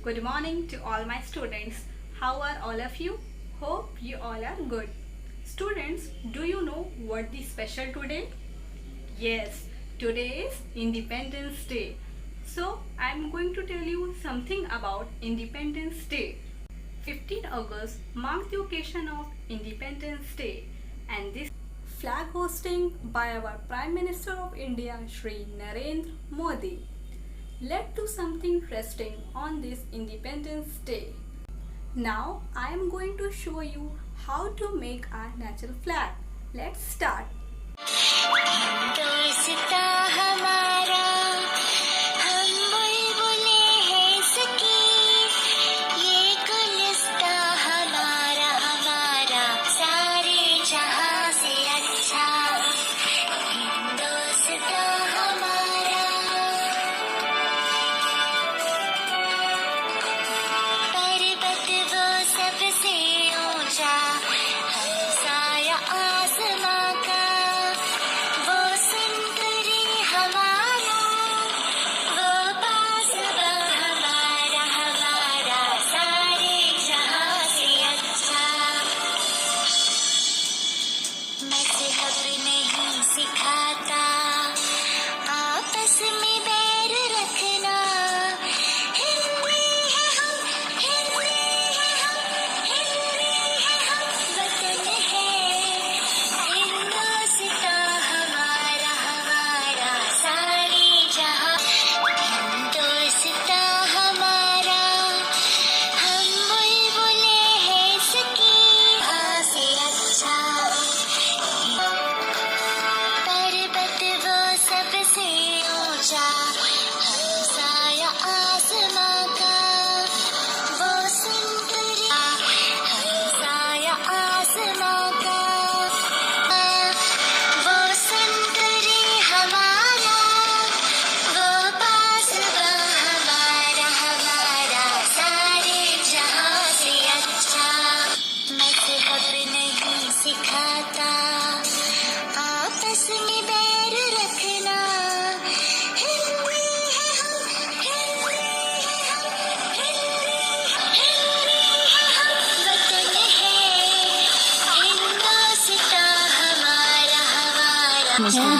Good morning to all my students. How are all of you? Hope you all are good. Students, do you know what the special today? Yes, today is Independence Day. So, I am going to tell you something about Independence Day. 15 August marks the occasion of Independence Day, and this flag hosting by our Prime Minister of India, Shri Narendra Modi. Let's do something interesting on this Independence Day. Now I am going to show you how to make a natural flag. Let's start.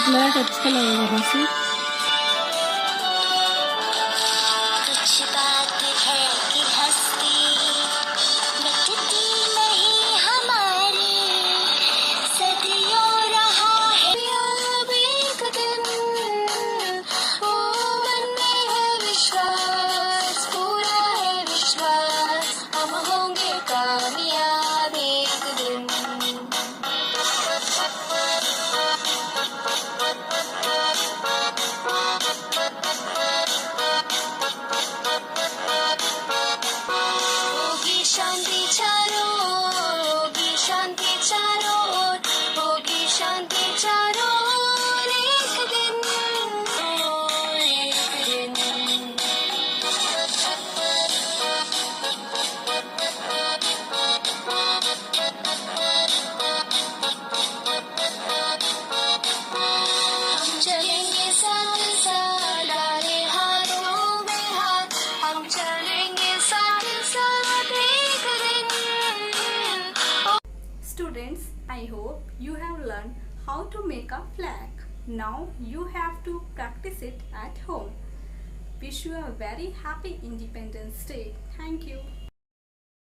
Black अच्छा लगेगा वैसे। कुछ बात है कि हस्ती मिटती नहीं हमारी, सदियों रहा है अब एक दिन, ओ मन में है विश्वास, पूरा है विश्वास, हम होंगे कामयाब एक दिन। Students, I hope you have learned how to make a flag. Now you have to practice it at home. Wish you a very happy Independence Day. Thank you.